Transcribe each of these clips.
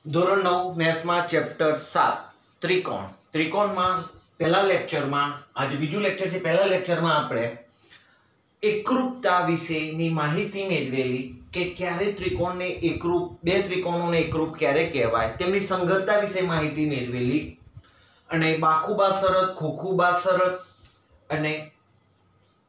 ધોરણ 9 મેથ્સમાં ચેપ્ટર 7 ત્રિકોણ. ત્રિકોણમાં પહેલા લેક્ચરમાં, આજે બીજું લેક્ચર છે, પહેલા લેક્ચરમાં આપણે એકરૂપતા વિશેની માહિતી મેળવેલી કે ક્યારે ત્રિકોણને એકરૂપ, બે ત્રિકોણોને એકરૂપ ક્યારે કહેવાય, તેમની સંગતતા વિશે માહિતી મેળવેલી અને બાખુબા શરત, ખોખુબા શરત અને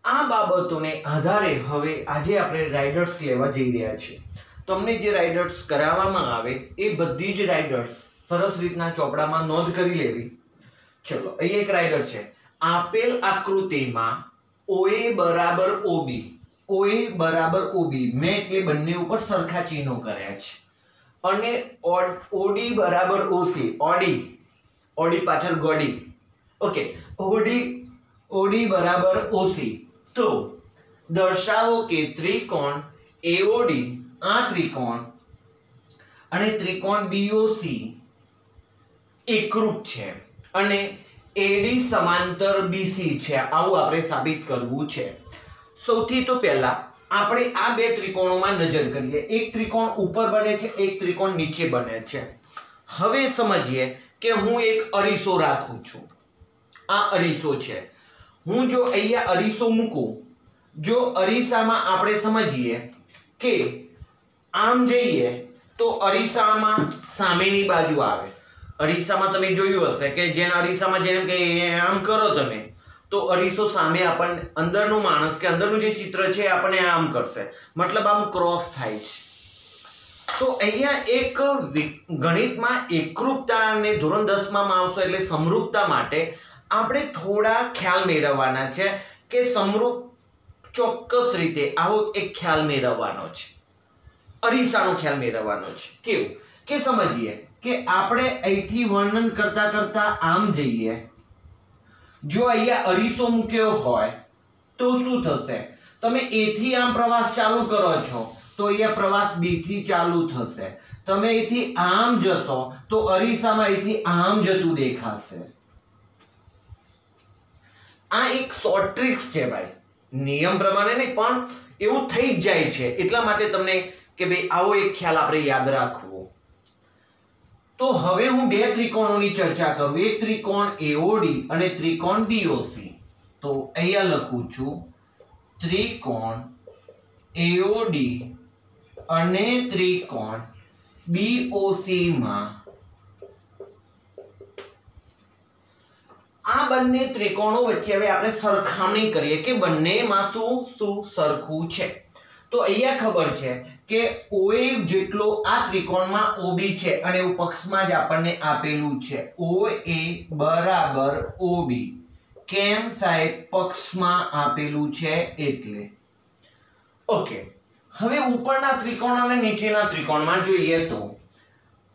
આ બાબતોને આધારે હવે આજે આપણે રાઇડર્સ લેવા જઈ રહ્યા છીએ. તમને જે રાઇડર્સ કરાવવામાં આવે એ બધી જ રાઇડર્સ સરસ રીતના ચોપડામાં નોંધ કરી લેવી. ચલો, અહીં એક રાઇડર છે. આપેલ આકૃતિમાં OA બરાબર OB, OA બરાબર OB, મેં એટલે બંને ઉપર સરખા ચિહ્નો કર્યા છે, અને OD બરાબર OC, OD પાછળ ગોડી, ઓકે, OD બરાબર OC. તો દર્શાવો કે ત્રિકોણ AOD, આ ત્રિકોણ અને ત્રિકોણ BOC એકરૂપ છે અને AD સમાંતર BC છે. આવું આપણે સાબિત કરવું છે. સૌથી તો પહેલા આપણે આ બે ત્રિકોણોમાં નજર કરીએ. એક ત્રિકોણ ઉપર બને છે, એક ત્રિકોણ નીચે બને છે. હવે સમજીએ કે હું એક અરીસો રાખું છું. આ અરીસો છે. હું જો અહીંયા અરીસો મૂકું, જો અરીસામાં આપણે સમજીએ કે આમ જઈએ તો અરીસામાં સામેની બાજુ આવે. અરીસામાં તમે જોયું હશે કે જેને અરીસામાં જેમ કે આમ કરો તમે તો અરીસો સામે આપણને અંદરનો માણસ કે અંદરનું જે ચિત્ર છે આપણને આમ કરશે, મતલબ આમ ક્રોસ થાય છે. તો અહીંયા એક ગણિતમાં એકરૂપતા અને ધોરણ 10 માં આવશે એટલે સમરૂપતા માટે આપણે થોડા ખ્યાલ મેળવવાના છે કે સમરૂપ ચોક્કસ રીતે આવો એક ખ્યાલ મેળવવાનો છે, અરીસાનો ખ્યાલ મેળવવાનો છે. કેવું કે સમજીએ કે આપણે અહીંથી વર્ણન કરતા કરતા આમ જઈએ, જો અહીંયા અરીસો મૂક્યો હોય તો શું થશે? તમે A થી આમ પ્રવાસ ચાલુ કરો છો તો અહીંયા પ્રવાસ B થી ચાલુ થશે. તમે અહીંથી આમ જશો તો અરીસામાં અહીંથી આમ જતું દેખાશે. આ એક શોર્ટ ટ્રિક્સ છે ભાઈ, નિયમ પ્રમાણે નહીં પણ એવું થઈ જ જાય છે. એટલા માટે તમને કે ભાઈ આવો એક ખ્યાલ આપણે યાદ રાખવો. તો હવે હું બે ત્રિકોણોની ચર્ચા કરું, એક ત્રિકોણ AOD અને ત્રિકોણ BOC. તો અહીંયા લખું છું ત્રિકોણ AOD અને ત્રિકોણ BOC માં આ બંને ત્રિકોણો વચ્ચે હવે આપણે સરખામણી કરીએ કે બંનેમાં શું સરખું છે. તો અહીંયા ખબર છે કે OA જેટલો આ ત્રિકોણમાં OB છે અને એવું પક્ષમાં જ આપણને આપેલું છે OA બરાબર OB. કેમ સાહેબ? પક્ષમાં આપેલું છે એટલે. ઓકે, હવે ઉપરના ત્રિકોણ અને નીચેના ત્રિકોણમાં જોઈએ તો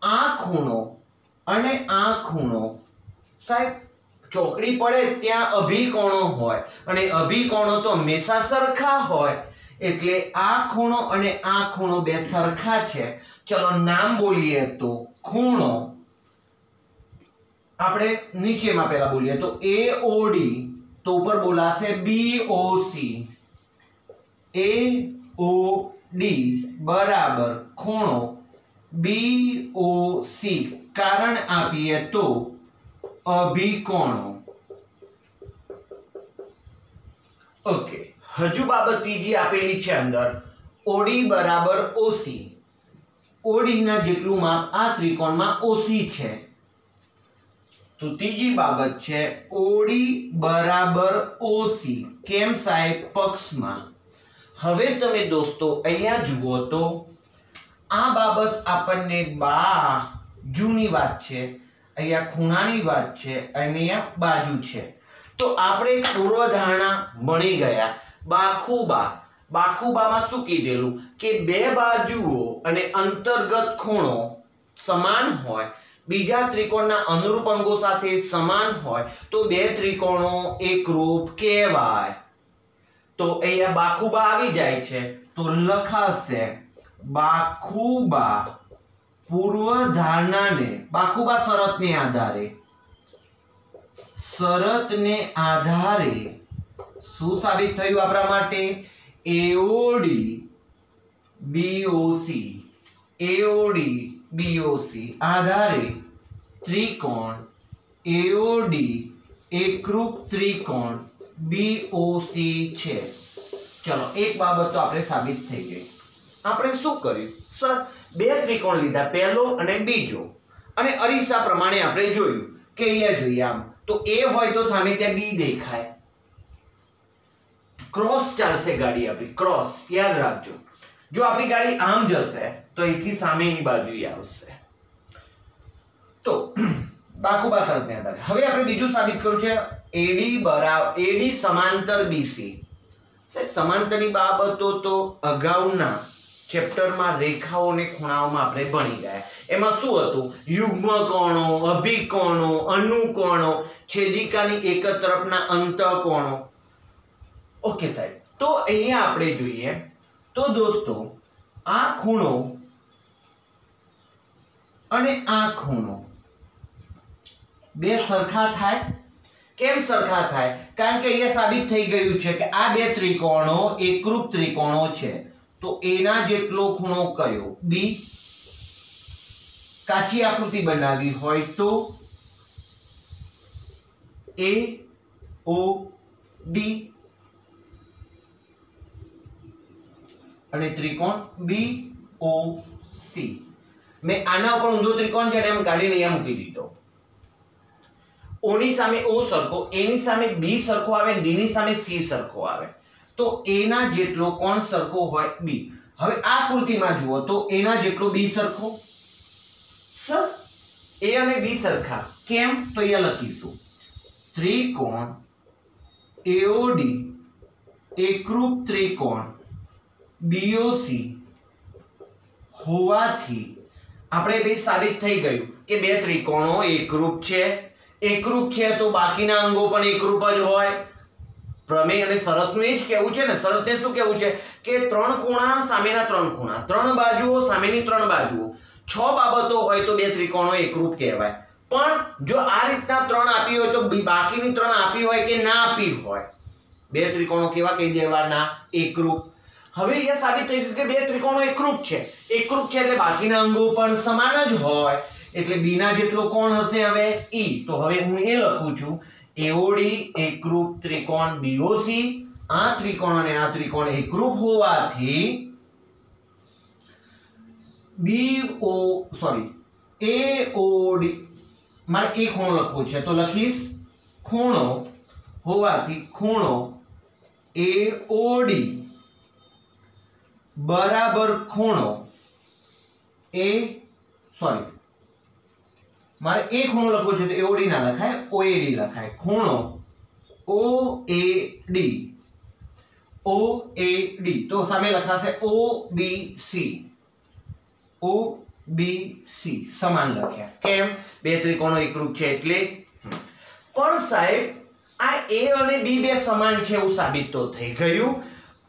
આ ખૂણો અને આ ખૂણો, સાહેબ ચોકડી પડે ત્યાં અભિકોણો હોય અને અભિકોણો તો હંમેશા સરખા હોય, એટલે આ ખૂણો અને આ ખૂણો બે સરખા છે. ચલો નામ બોલીએ તો ખૂણો આપણે નીચેમાં પહેલા બોલીએ તો AOD, તો ઉપર બોલાશે BOC. AOD બરાબર ખૂણો BOC, કારણ આપીએ તો અભિકોણો. ઓકે, હજુ બાબત ત્રીજી આપેલી છે અંદર, OD બરાબર OC. OD ના જેટલું માપ આ ત્રિકોણમાં OC છે. તો ત્રીજી બાબત છે OD બરાબર OC. કેમ સાહેબ? પક્ષમાં. હવે તમે દોસ્તો અહીંયા જુઓ તો આ બાબત આપણને બાજુની વાત છે, અહીંયા ખૂણાની વાત છે અને અહીંયા બાજુ છે. તો આપણે પૂર્વધારણા ભણી ગયા. બાખુબામાં શું કીધેલું કે બે બાજુઓ અને અંતર્ગત ખૂણો સમાન હોય, બીજા ત્રિકોણના અનુરૂપ અંગો સાથે સમાન હોય તો બે ત્રિકોણો એકરૂપ કહેવાય. તો અહીંયા બાખુબા આવી જાય છે તો લખાશે બાખુબા પૂર્વધારણાને, બાખુબા શરતને આધારે શું સાબિત થયું આપણા માટે? AOD BOC AOD બીઓસી આધારે ત્રિકોણ એઓડી એકરૂપ ત્રિકોણ બીઓસી છે। ચલો એક બાબત તો આપણે સાબિત થઈ ગઈ। આપણે શું કર્યું સર, બે ત્રિકોણ લીધા, પહેલો અને બીજો, અને અરીસા પ્રમાણે આપણે જોયું કે અહીંયા જોઈએ આમ તો એ હોય તો સામે ત્યાં બી દેખાય, ક્રોસ ચાલશે ગાડી આપણી, ક્રોસ યાદ રાખજો। જો આપણી ગાડી આમ જશે તો અહીંથી સામેની બાજુ આવશે। તો બાકુબા શરતને આધારે હવે આપણે બીજું સાબિત કર્યું છે એડી સમાંતર બીસી। સાહેબ સમાંતરની બાબતો તો અગાઉના ચેપ્ટરમાં રેખાઓ અને ખૂણાઓમાં આપણે ભણી ગયા। એમાં શું હતું? યુગ્મ કોણો, અભિકોણો, અનુકોણો, છેદિકાની એક તરફના અંતઃકોણો। ઓકે સાહેબ, તો અહીંયા આપણે જોઈએ તો દોસ્તો આ ખૂણો અને આ ખૂણો બે સરખા થાય। કેમ સરખા થાય? કારણ કે અહીંયા સાબિત થઈ ગયું છે કે આ બે ત્રિકોણો એકરૂપ ત્રિકોણો છે, તો એના જેટલો ખૂણો કયો? બી। કાચી આકૃતિ બનાવી હોય તો એ ઓ ડી અને ત્રિકોણ બી ઓ સી। મેં આના ઉપર ઊંધો ત્રિકોણ છે એમ કાઢીને અહીંયા મૂકી દીધો। ઓની સામે ઓ સરખો, એની સામે બી સરખો આવે, ડી ની સામે સી સરખો આવે, તો એના જેટલો કોણ સરખો હોય બી। હવે આ આકૃતિમાં જુઓ તો એના જેટલો બી સરખો, સર એ અને બી સરખા કેમ? તો અહીંયા લખીશું ત્રિકોણ એઓડી એકરૂપ ત્રિકોણ બીઓસી હોવાથી આપણે બે સાબિત થઈ ગયું કે બે ત્રિકોણો એકરૂપ છે। એકરૂપ છે તો બાકીના અંગો પણ એકરૂપ જ હોય। પ્રમેય અને શરતનું એ જ કહેવું છે ને। શરતે શું કહેવું છે કે ત્રણ ખૂણા સામેના ત્રણ ખૂણા, ત્રણ બાજુઓ સામેની ત્રણ બાજુઓ, છ બાબતો હોય તો બે ત્રિકોણો એકરૂપ કહેવાય। પણ જો આ રીતના ત્રણ આપી હોય તો બાકીની ત્રણ આપી હોય કે ના આપી હોય, બે ત્રિકોણો કેવા કહી દેવાના? એકરૂપ। હવે એ સાબિત થઈ ગયું કે બે ત્રિકોણો એકરૂપ છે। એકરૂપ છે એટલે બાકીના અંગો પણ સમાન જ હોય, એટલે બી ના જેટલો કોણ હશે હવે ઈ। તો હવે હું એ લખું છું એઓડી એકરૂપ ત્રિકોણ બીઓસી। આ ત્રિકોણ અને આ ત્રિકોણ એકરૂપ હોવાથી એઓડી મારે એ ખૂણો લખવો છે તો લખીશ ખૂણો હોવાથી ખૂણો એઓડી બરાબર ખૂણો મારે એ ખૂણો લખવો છે તો એઓડી ના લખાય, ઓએડી લખાય। ખૂણો ઓએડી તો સામે લખાશે ઓબીસી સમાન લખ્યા। કેમ? બે ત્રિકોણો એકરૂપ છે એટલે। પણ સાહેબ આ એ અને બી બે સમાન છે એવું સાબિત તો થઈ ગયું,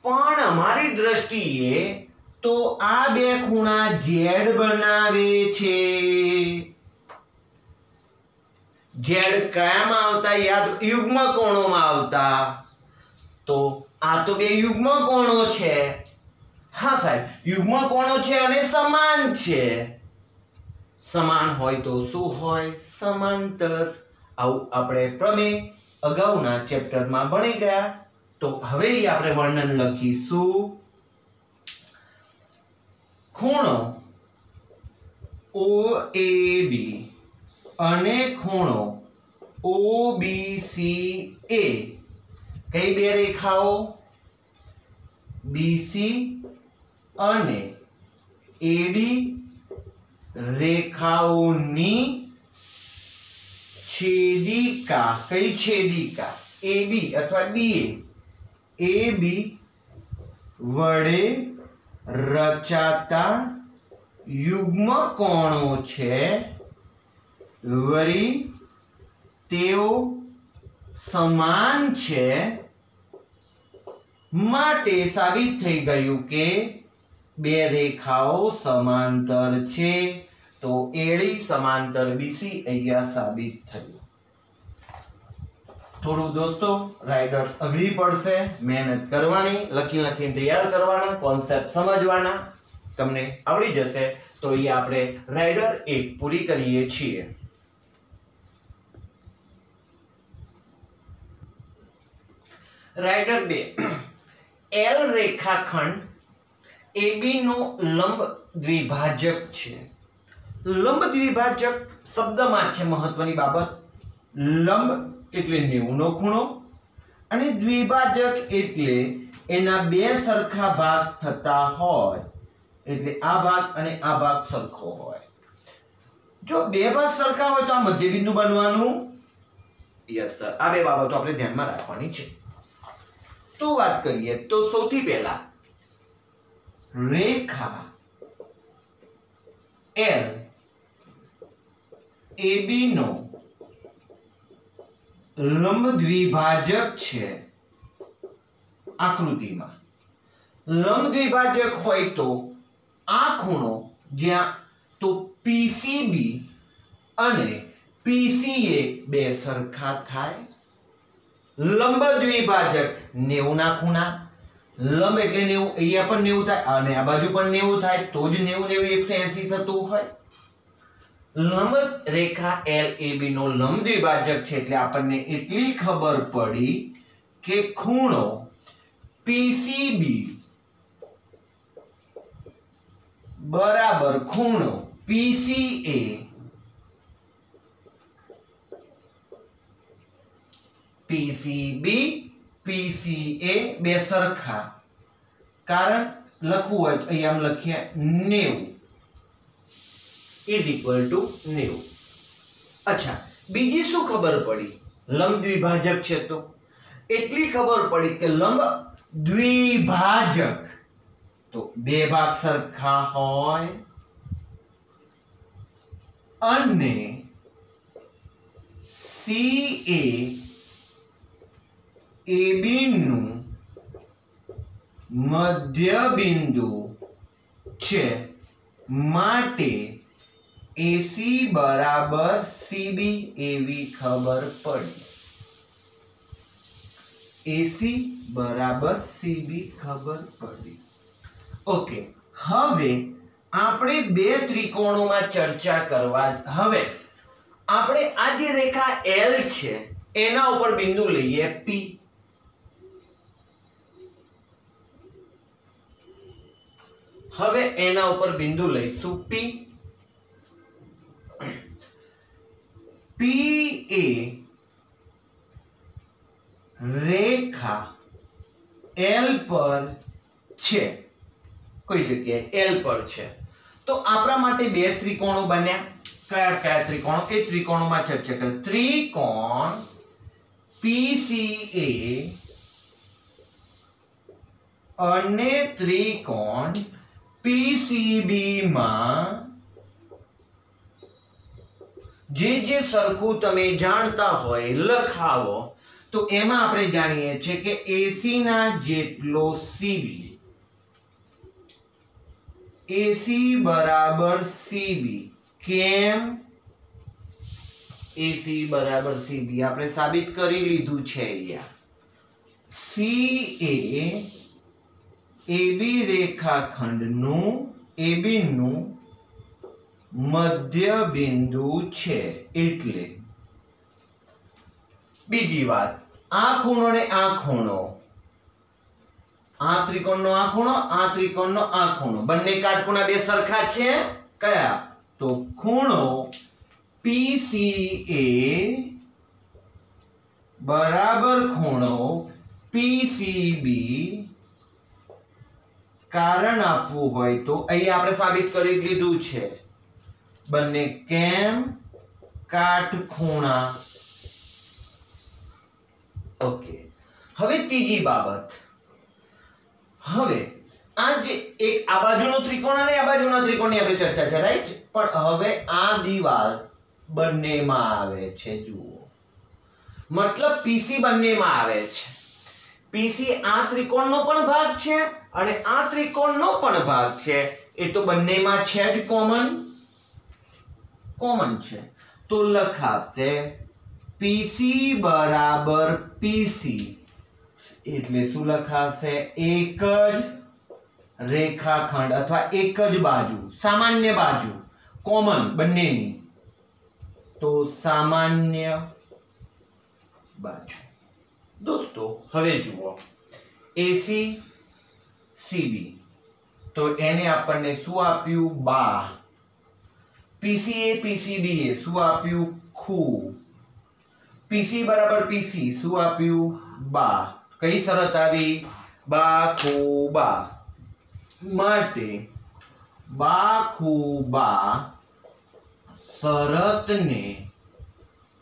પણ અમારી દ્રષ્ટિએ તો આ બે ખૂણા ઝેડ બનાવે છે। ઝેડ કયામાં આવતા? યાદ, યુગ્મ કોણોમાં આવતા। તો આ તો બે યુગ્મ કોણો છે। હા સાહેબ, યુગ્મ કોણો છે અને સમાન છે। સમાન હોય તો શું હોય? સમાંતર। આવું આપણે પ્રમેય અગાઉના ચેપ્ટરમાં ભણી ગયા। તો હવે આપણે વર્ણન લખીશું ખૂણો ઓએડી અને ખૂણો ઓબીસી એ કઈ બે રેખાઓ? બીસી અને એડી રેખાઓની છેદિકા। કઈ છેદિકા? એબી અથવા બીએ, એબી વડે રચાતા યુગ્મ કોણો છે, વળી તેઓ સમાન છે, માટે સાબિત થઈ ગયું કે બે રેખાઓ સમાંતર છે। તો એડી સમાંતર બીસી અહીંયા સાબિત થયું। થોડું દોસ્તો રાઇડર્સ અઘરી પડશે, મહેનત કરવાની, લખી લખીને તૈયાર કરવાના, કોન્સેપ્ટ સમજવાના, તમને આવડી જશે તો એ આપણે રાઇડર 1 પૂરી કરીએ છીએ. રાઇડર 2 એલ રેખાખંડ AB નો લંબ દ્વિભાજક છે. લંબ દ્વિભાજક શબ્દમાં છે મહત્વની બાબત. લંબ એટલે 90 નો ખૂણો અને દ્વિભાજક એટલે એના બે સરખા ભાગ થતા હોય, એટલે આ ભાગ અને આ ભાગ સરખો હોય. જો બે ભાગ સરખા હોય તો આ મધ્યબિંદુ બનવાનું. યસ સર, આ બે બાબતો આપણે ધ્યાનમાં રાખવાની છે. તો વાત કરીએ તો સૌથી પહેલા રેખા L AB નો લંબ દ્વિભાજક છે. આકૃતિમાં લંબ દ્વિભાજક હોય તો આ ખૂણો જ્યાં તો PCB અને PCA બે સરખા થાય. લંબ દ્વિભાજક 90 ના ખૂણા, લંબ એટલે 90, અહીંયા પણ 90 થાય અને આ બાજુ પણ 90 થાય તો જ 90 180 થતું હોય. લંબ રેખા LAB નો લંબ દ્વિભાજક છે એટલે આપણને એટલી ખબર પડી કે ખૂણો PCB બરાબર ખૂણો PCA PCA બે સરખા. કારણ લખવું હોય તો અહીંયા આમ લખીએ 90 = 90. અચ્છા, બીજી શું ખબર પડી? લંબ દ્વિભાજક છે તો એટલી ખબર પડી કે લંબ દ્વિભાજક તો બે ભાગ સરખા હોય અને CA AB નું મધ્ય બિંદુ છે, માટે AC બરાબર CB એવી ખબર પડી. AC બરાબર CB ખબર પડી. ઓકે, હવે આપણે બે ત્રિકોણોમાં ચર્ચા કરવા. હવે આપણે આ જે રેખા L છે એના ઉપર બિંદુ લઈએ P. હવે એના ઉપર બિંદુ લઈશું P. P એ રેખા L પર છે, કોઈ જગ્યાએ L પર છે. તો આપણા માટે બે ત્રિકોણો બન્યા. કયા કયા ત્રિકોણો? એ ત્રિકોણોમાં ચર્ચા કરીએ. ત્રિકોણ PCA અને ત્રિકોણ PCB માં જે સરખું તમે જાણતા હોય લખાવો. તો એમાં આપણે જાણીએ છીએ કે AC ના જેટલો CB, AC બરાબર CB. કેમ? AC બરાબર CB આપણે સાબિત કરી લીધું છે અહીંયા. C એ AB રેખાખંડનું AB નું મધ્ય બિંદુ છે. એટલે બીજી વાત, આ ખૂણો ને આ ખૂણો, આ ત્રિકોણનો આ ખૂણો, આ ત્રિકોણનો આ ખૂણો, બંને કાટખૂણા બે સરખા છે. કયા? તો ખૂણો PCA બરાબર ખૂણો PCB. કારણ આપવું હોય તો અહીંયા આપણે સાબિત કરી લીધું છે. બંને કેમ? કાટખૂણા. ઓકે, હવે ત્રીજી બાબત. હવે આ જે એક આ બાજુનો ત્રિકોણ અને આ બાજુના ત્રિકોણની આપણે ચર્ચા છે, રાઈટ? પણ હવે આ દીવાલ બંનેમાં આવે છે. જુઓ, મતલબ PC બંનેમાં આવે છે. PC આ ત્રિકોણનો પણ ભાગ છે અને આ ત્રિકોણનો પણ ભાગ છે. એ તો બંનેમાં છે જ, કોમન છે. તો લખાશે PC બરાબર PC. એટલે શું લખાશે? એક જ रेखाखंड अथवा एक ज बाजू सामान्य बाजू कॉमन बन्नेनी तो सामान्य बाजू। दोस्तों हवे जुओ एसी सीबी तो एने आपने शू आप्यू बा, पीसीए पीसीबीए शू आप्यू खू, पीसी बराबर पीसी शू आप्यू बा। कई शरत आवी बा खू बा माटे बा खू बा शरत ने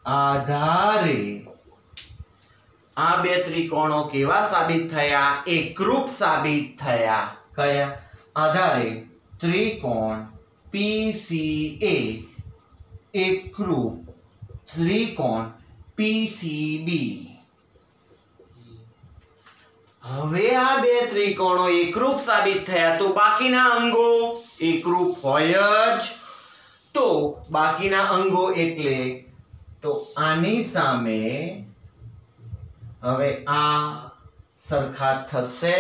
आधारे आ बे त्रिकोणों केवा साबित थया? एकरूप साबित थया। कया आधारे? त्रिकोण पीसीए एकरूप त्रिकोण पीसीबी। हवे आ बे त्रिकोणों एकरूप साबित थया तो बाकीना अंगो एकरूप होय ज। तो बाकीना अंगो एटले तो आनी सामे हवे आ सरखा थशे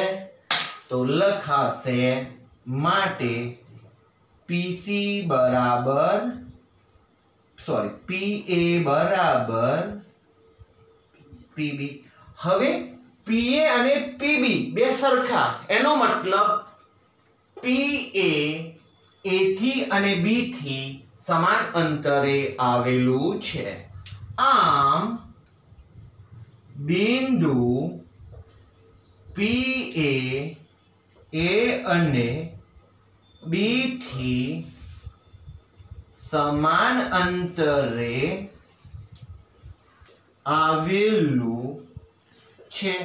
तो लखाशे माटे पीसी बराबर पीए बराबर पीबी। हवे पीए અને પીબી બે સરખા એનો મતલબ પીએ એ થી અને બી થી સમાન અંતરે આવેલું છે। આમ બિંદુ પીએ એ અને બી થી સમાન અંતરે આવેલું છે।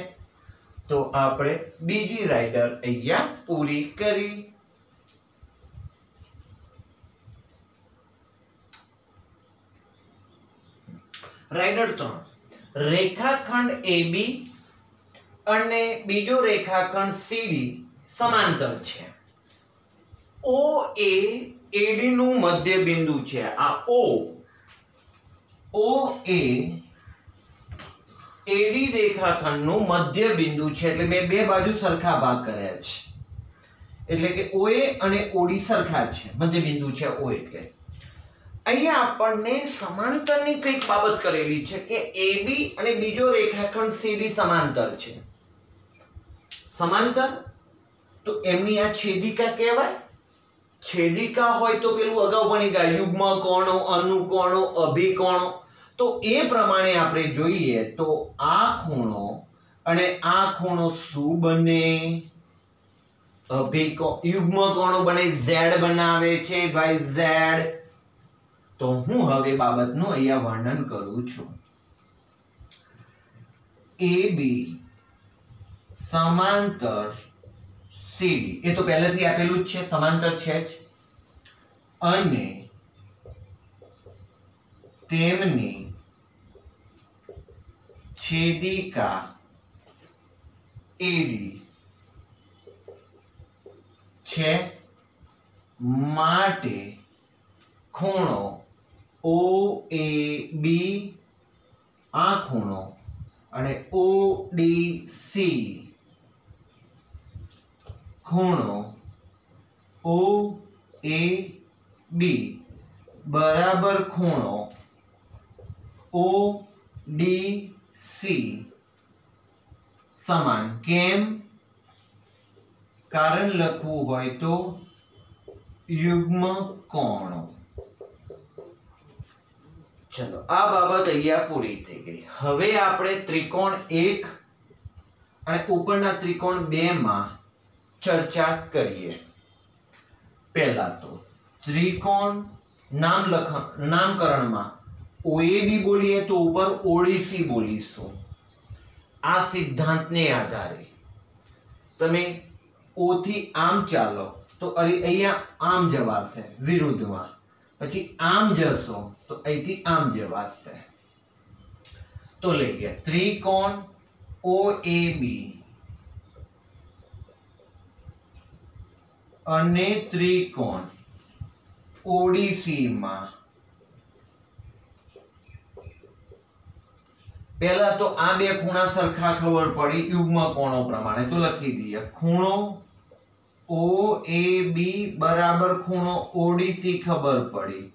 तो आपणे बीजी राइडर अहींया पूरी करी। राइडर 3 रेखाखंड AB અને બીજો રેખાખંડ CD સમાંતર છે। OA AD નું મધ્ય બિંદુ છે। આ OA एडी रेखाखंड નું મધ્ય બિંદુ છે એટલે મેં બે બાજુ સરખા ભાગ કર્યા છે એટલે કે OA અને OD સરખા છે, મધ્ય બિંદુ છે O એટલે। અહીંયા આપણને સમાંતરની કઈક બાબત કરેલી છે કે AB અને બીજો રેખાખંડ CD સમાંતર છે। સમાંતર તો એમની આ છેદિકા કહેવાય। છેદિકા હોય તો પેલું અગાઉ ભણી ગયા યુગ્મ કોણો, અનુકોણો, અભિકોણો। तो ए प्रमाणे आपणे जोईए तो आ खूणो अने आ खूणो शू बने? युग्म कोणो बने Z बनावे छे भाई Z। तो हूँ हवे बाबतनुं अहींया वर्णन करूं छुं। AB समांतर CD ए तो पहलेथी आपेलुं ज छे, समांतर छे ज। अने तेमनी छेदिका AD छे माटे खूणो OAB आ खूणो अने ODC खूणो OAB बराबर खूणो ODC समान। केम? कारण लखवू होय तो युग्म कोणो। चलो आ बाबत अहींया पूरी थई गई। हवे आपणे त्रिकोण 1 અને ઉપરના ત્રિકોણ 2 માં ચર્ચા કરીએ। પહેલા તો ત્રિકોણ નામકરણમાં OAB बोलीए तो ऊपर ODC बोलीशुं। आ सिद्धांतने आधारे तमे O थी आम चालो तो अहींया आम जवाशे विरुद्धमां, पछी आम जशो तो અહીંથી આમ જવાશે। तो लईए त्रिकोण OAB અને ત્રિકોણ ODC માં पहला तो आ बे खूणा सरखा खबर पड़ी युग्म कोणों प्रमाणे। तो लखी दीए खूणो OAB બરાબર ખૂણો ODC ખબર પડી,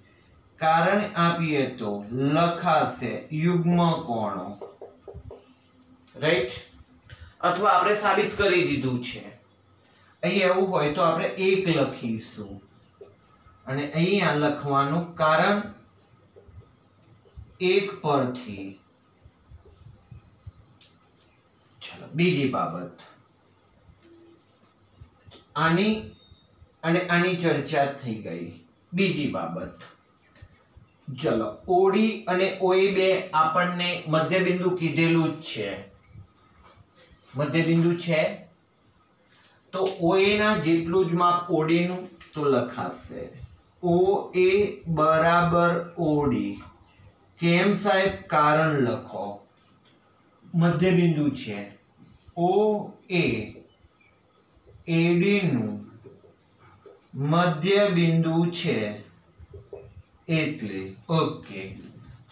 કારણ આપીએ તો લખાશે યુગ્મ કોણો, રાઈટ? અથવા આપણે સાબિત કરી દીધું છે. અહીં એવું હોય તો આપણે 1 લખીશું અને અહીંયા લખવાનું કારણ 1 પરથી. ચલો બીજી બાબત, આની અને આની ચર્ચા થઈ ગઈ. બીજી બાબત, ચલો OD અને OA બે આપણને મધ્યબિંદુ કીધેલું જ છે. મધ્યબિંદુ છે તો OA ના જેટલું જ માપ OD નું તો લખાશે OA બરાબર OD. કેમ સાહેબ? કારણ લખો, મધ્યબિંદુ છે. OA AD નું મધ્યબિંદુ છે એટલે ઓકે.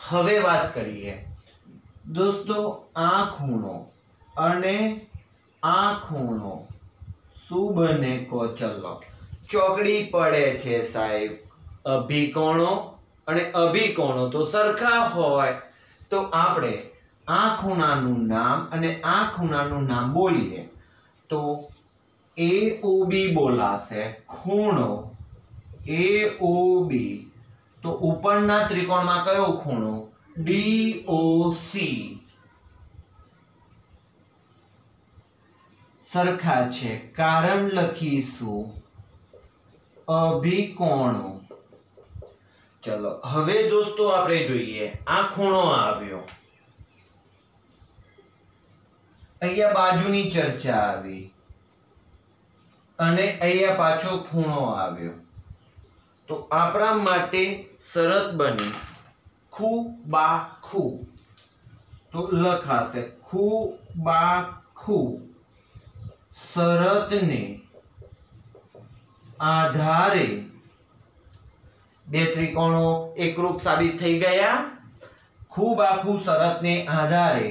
હવે વાત કરીએ દોસ્તો, આ ખૂણો અને આ ખૂણો શું બને કો? ચલો ચોકડી પડે છે સાહેબ. અભિકોણો અને અભિકોણો તો સરખા હોય તો આપણે આ ખૂણાનું નામ અને આ ખૂણાનું નામ બોલીએ તો AOB બોલાશે. ખૂણો AOB તો ઉપરના ત્રિકોણમાં કયો ખૂણો? DOC. સરખા છે, કારણ લખીશું અભિકોણો. ચલો હવે દોસ્તો આપણે જોઈએ, આ ખૂણો આવ્યો, અહીંયા બાજુની ચર્ચા આવી અને અહીંયા પાછો ખૂણો આવ્યો. તો આપણા માટે શરત બની ખૂ બા ખૂ. તો લખાશે ખૂ બા ખૂ. શરતને આધારે બે ત્રિકોણો એકરૂપ સાબિત થઈ ગયા. ખૂ બાખૂ શરતને આધારે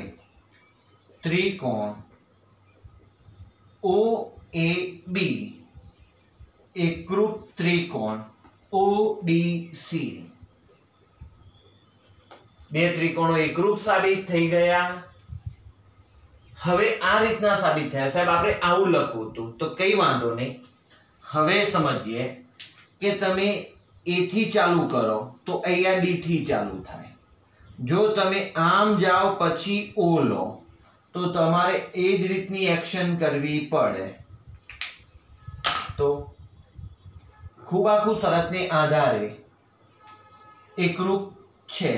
ત્રિકોણ OAB એકરૂપ ત્રિકોણ ODC. બે ત્રિકોણો એકરૂપ સાબિત થઈ ગયા. હવે આ રીતના સાબિત થયા. સાહેબ આપણે આવું લખવું હતું તો કઈ વાંધો નહીં. હવે સમજીએ કે તમે A થી ચાલુ કરો તો અહીંયા D થી ચાલુ થાય. જો તમે આમ જાઓ પછી O લો તો તમારે એ જ રીતની એક્શન કરવી પડે. તો ખૂબાખૂ શરતને આધારે એકરૂપ છે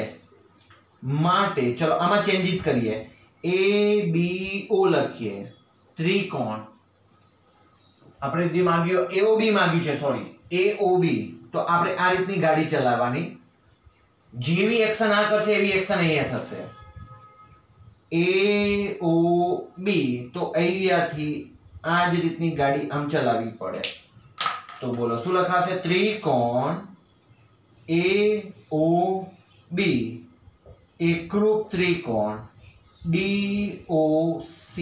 માટે ચલો આમાં ચેન્જીસ કરીએ. ABO લખીએ. ત્રિકોણ આપણે જે માંગ્યો AOB માંગ્યું છે, સોરી AOB. તો આપણે આ રીતની ગાડી ચલાવવાની. જેવી એક્શન આ કરશે એવી એક્શન અહીંયા થશે. AOB તો અહીંયાથી આ જ રીતની ગાડી આમ ચલાવવી પડે. તો બોલો શું લખાશે? ત્રિકોણ AOB એકરૂપ ત્રિકોણ DOC.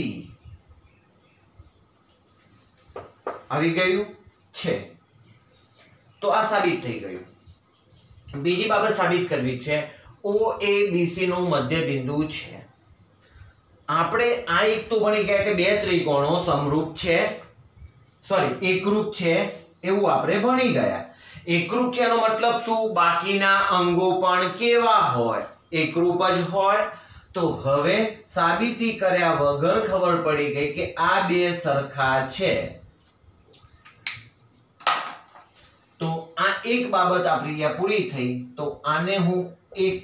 આવી ગયું છે. તો આ સાબિત થઈ ગયું. બીજી બાબત સાબિત કરવી છે. OABC નું મધ્ય બિંદુ છે. આપણે આ એક તો ભણી ગયા કે બે ત્રિકોણો સમરૂપ છે, સોરી એકરૂપ છે એવું આપણે ભણી ગયા. એકરૂપ છે એનો મતલબ શું? બાકીના અંગો પણ કેવા હોય? એકરૂપ જ હોય. તો હવે સાબિતી કર્યા વગર ખબર પડી ગઈ કે આ બે સરખા છે. તો આ એક બાબત આપણી અહીંયા પૂરી થઈ. તો આને હું એક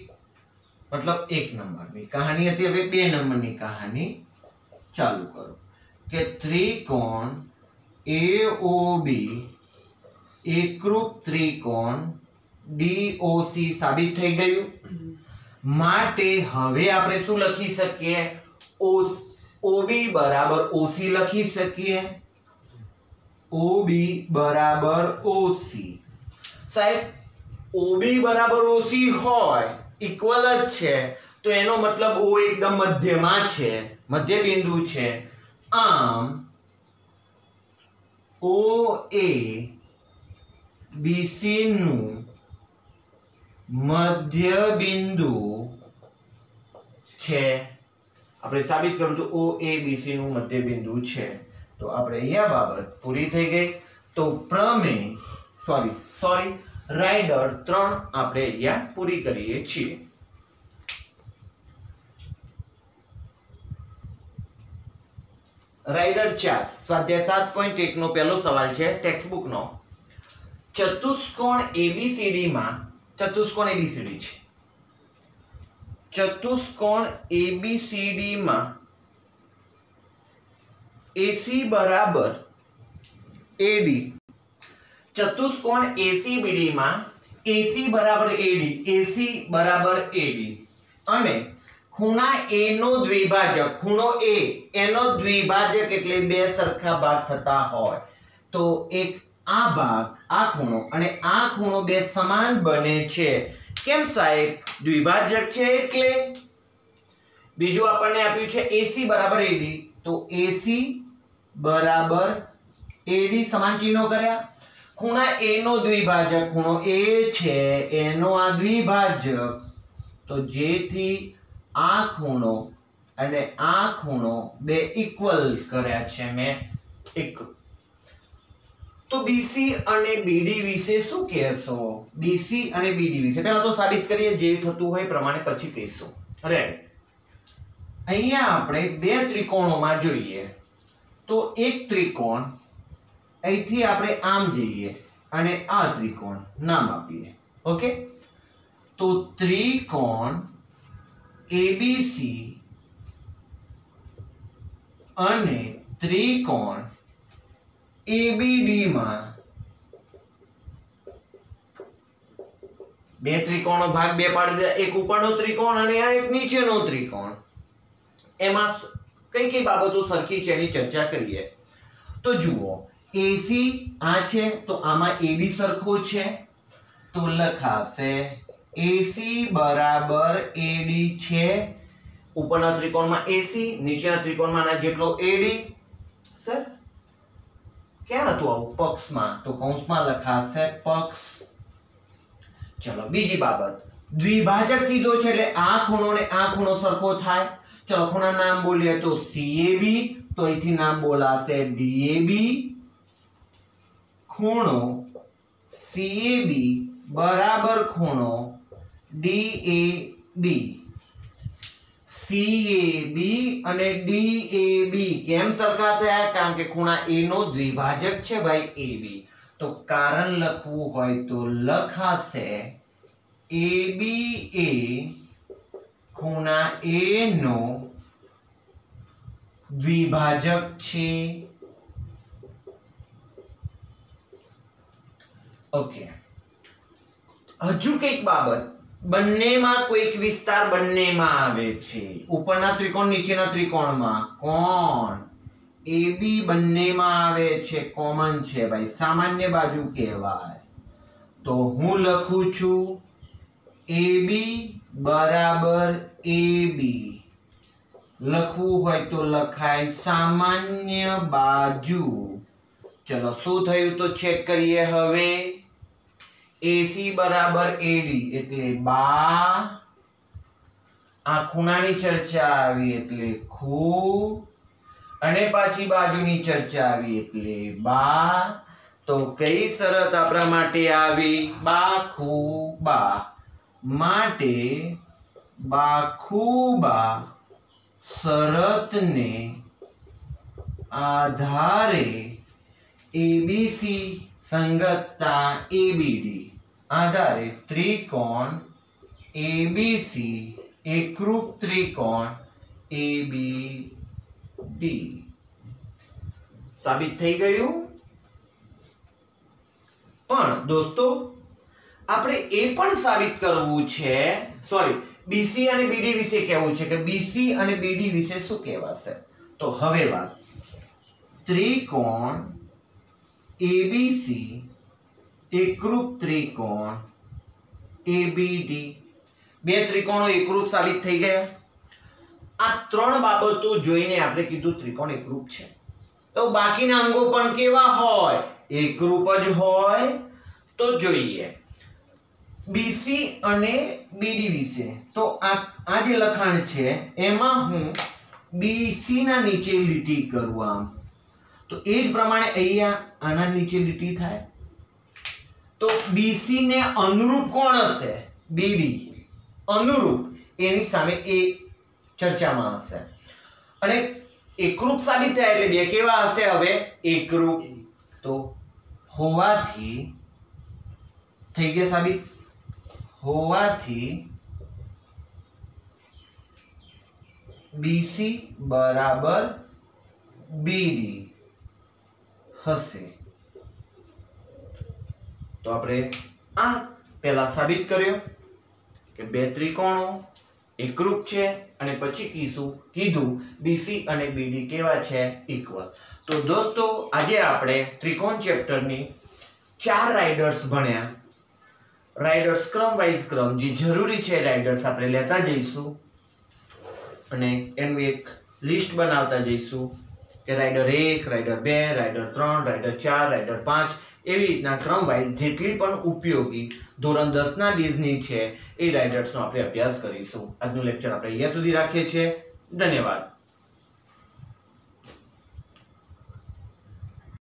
નંબરની કહાની હતી. હવે 2 નંબરની કહાની ચાલુ કરો કે ત્રિકોણ AOB એકરૂપ ત્રિકોણ DOC સાબિત થઈ ગયું. માટે હવે આપણે શું લખી શકીએ? OB બરાબર OC લખી શકીએ. OB બરાબર OC. સાહેબ OB બરાબર OC હોય, ઇક્વલ જ છે, તો એનો મતલબ O એકદમ મધ્યમાં છે, મધ્ય બિંદુ છે. આમ OA BC નું મધ્ય બિંદુ છે। આપણે સાબિત કર્યું તો OABC નું મધ્ય બિંદુ છે। તો આપણે અહીંયા બાબત પૂરી થઈ ગઈ। તો પ્રમેય સોરી રાઇડર 3 આપણે અહીંયા પૂરી કરીએ છીએ। રાઇડર 4 સ્વાધ્યાય 7.1 નો પહેલો સવાલ છે ટેક્સ્ટ બુક નો। ચતુષ્કોણ ABCD માં ચતુષ્કોણ ABCD છે। ચતુષ્કોણ ABCD માં AC બરાબર AD। ચતુષ્કોણ ACBD માં AC બરાબર AD અને ખૂણા A નો દ્વિભાજક ખૂણો A એનો દ્વિભાજક એટલે બે સરખા ભાગ થતા હોય તો એક આ ભાગ આ ખૂણો અને આ ખૂણો બે સમાન બને છે। કેમ સાહેબ? દ્વિભાજક છે એટલે। બીજું આપણને આપ્યું છે AC બરાબર AD તો AC બરાબર AD સમાન ચિહ્નો કર્યા। ખૂણા A નો દ્વિભાજક ખૂણો A છે એનો આ દ્વિભાજક તો જેથી આ ખૂણો અને આ ખૂણો બે ઇક્વલ કર્યા છે મેં એક। તો BC અને BD વિશે શું કહેશો? BC અને BD વિશે પહેલા તો સાબિત કરીએ, જે થતું હોય પ્રમાણે પછી કહીશું। રેડી। અહીંયા આપણે બે ત્રિકોણોમાં જોઈએ તો એક ત્રિકોણ અહીંથી આપણે આમ જઈએ અને આ ત્રિકોણ નામ આપીએ। ઓકે, તો ત્રિકોણ ABC અને ત્રિકોણ ABD માં બે ત્રિકોણો ભાગ બે પાડી દે, એક ઉપરનો ત્રિકોણ અને આ એક નીચેનો ત્રિકોણ। એમાં કઈ કઈ બાબતો સરખી છે એની ચર્ચા કરીએ। તો જુઓ, AC આ છે તો આમાં AD સરખો છે તો લખાશે AC બરાબર AD છે। ઉપરના ત્રિકોણમાં AC, નીચેના ત્રિકોણમાં આના જેટલો AD। સર ક્યાં હતું આવું? પક્ષમાં, તો કૌંસમાં લખાશે પક્ષ। ચલો બીજી બાબત, દ્વિભાજક કીધો છે એટલે આ ખૂણો ને આ ખૂણો સરખો થાય। ચલો ખૂણા નામ બોલીએ તો CAB, તો અહીંથી નામ બોલાશે DAB। ખૂણો CAB બરાબર ખૂણો DAB। CAB અને DAB કેમ સરખા થયા? કારણ કે ખૂણા A નો દ્વિભાજક છે ભાઈ AB। તો કારણ લખવું હોય તો લખાશે AB એ ખૂણા A નો દ્વિભાજક છે। ઓકે, હજુ કઈક બાબત, બંનેમાં કોઈક વિસ્તાર બંનેમાં આવે છે। ઉપરના ત્રિકોણ નીચેના ત્રિકોણમાં કોણ AB બંનેમાં આવે છે, કોમન છે ભાઈ, સામાન્ય બાજુ કહેવાય। તો હું લખું છું AB બરાબર AB। લખવું હોય તો લખાય સામાન્ય બાજુ। ચલો શું થયું તો ચેક કરીએ હવે। AC બરાબર AD એટલે બા, આ ખૂણાની ચર્ચા આવી એટલે ખૂ, અને પાછી બાજુની ચર્ચા આવી એટલે બા। તો કઈ શરત આપણા માટે આવી? બાખુબા। માટે બાખુબા શરતને આધારે ABC સંગતતા ABD આધારે ત્રિકોણ ABC એકરૂપ ત્રિકોણ ABD સાબિત થઈ ગયું। પણ દોસ્તો આપણે એ પણ સાબિત કરવું છે, સોરી BC અને BD વિશે કહેવું છે કે BC અને BD વિશે શું કહેવાશે। તો હવે વાત, ત્રિકોણ ABC એકરૂપ ત્રિકોણ ABD, બે ત્રિકોણો એકરૂપ સાબિત થઈ ગયા। આ ત્રણ બાબતો જોઈને આપણે કીધું ત્રિકોણ એકરૂપ છે। તો બાકીના અંગો પણ કેવા હોય? એકરૂપ જ હોય. તો જોઈએ BC અને BD વિશે. તો આ જે લખાણ છે એમાં હું BC ના નીચે લીટી કરું આમ, તો એ જ પ્રમાણે અહીંયા આના નીચે લીટી થાય. તો BC ને અનુરૂપ કોણ હશે? BD. અનુરૂપ એની સામે એ ચર્ચામાં હશે. અને એકરૂપ સાબિત થાય એટલે બે કેવા હશે? હવે એકરૂપ. તો હોવાથી થઈ ગયા સાબિત. હોવાથી BC બરાબર BD હશે. તો આપણે આ પહેલા સાબિત કર્યો કે બે ત્રિકોણો એકરૂપ છે અને પછી કીધું BC અને BD કેવા છે? ઇક્વલ. તો દોસ્તો આજે આપણે ત્રિકોણ ચેપ્ટરની 4 રાઇડર્સ ભણ્યા. રાઇડર્સ ક્રમ જે જરૂરી છે રાઇડર્સ આપણે લેતા જઈશું અને એનું એક લિસ્ટ બનાવતા જઈશું કે rider 1, rider 2, rider 3, rider 4, rider 5 એવી રીતના ક્રમ વાઇઝ જેટલી પણ ઉપયોગી ધોરણ 10 ના ડિઝની છે એ રાઇડર્સનો આપણે અભ્યાસ કરીશું. આજનું લેક્ચર આપણે અહીંયા સુધી રાખીએ છીએ. ધન્યવાદ.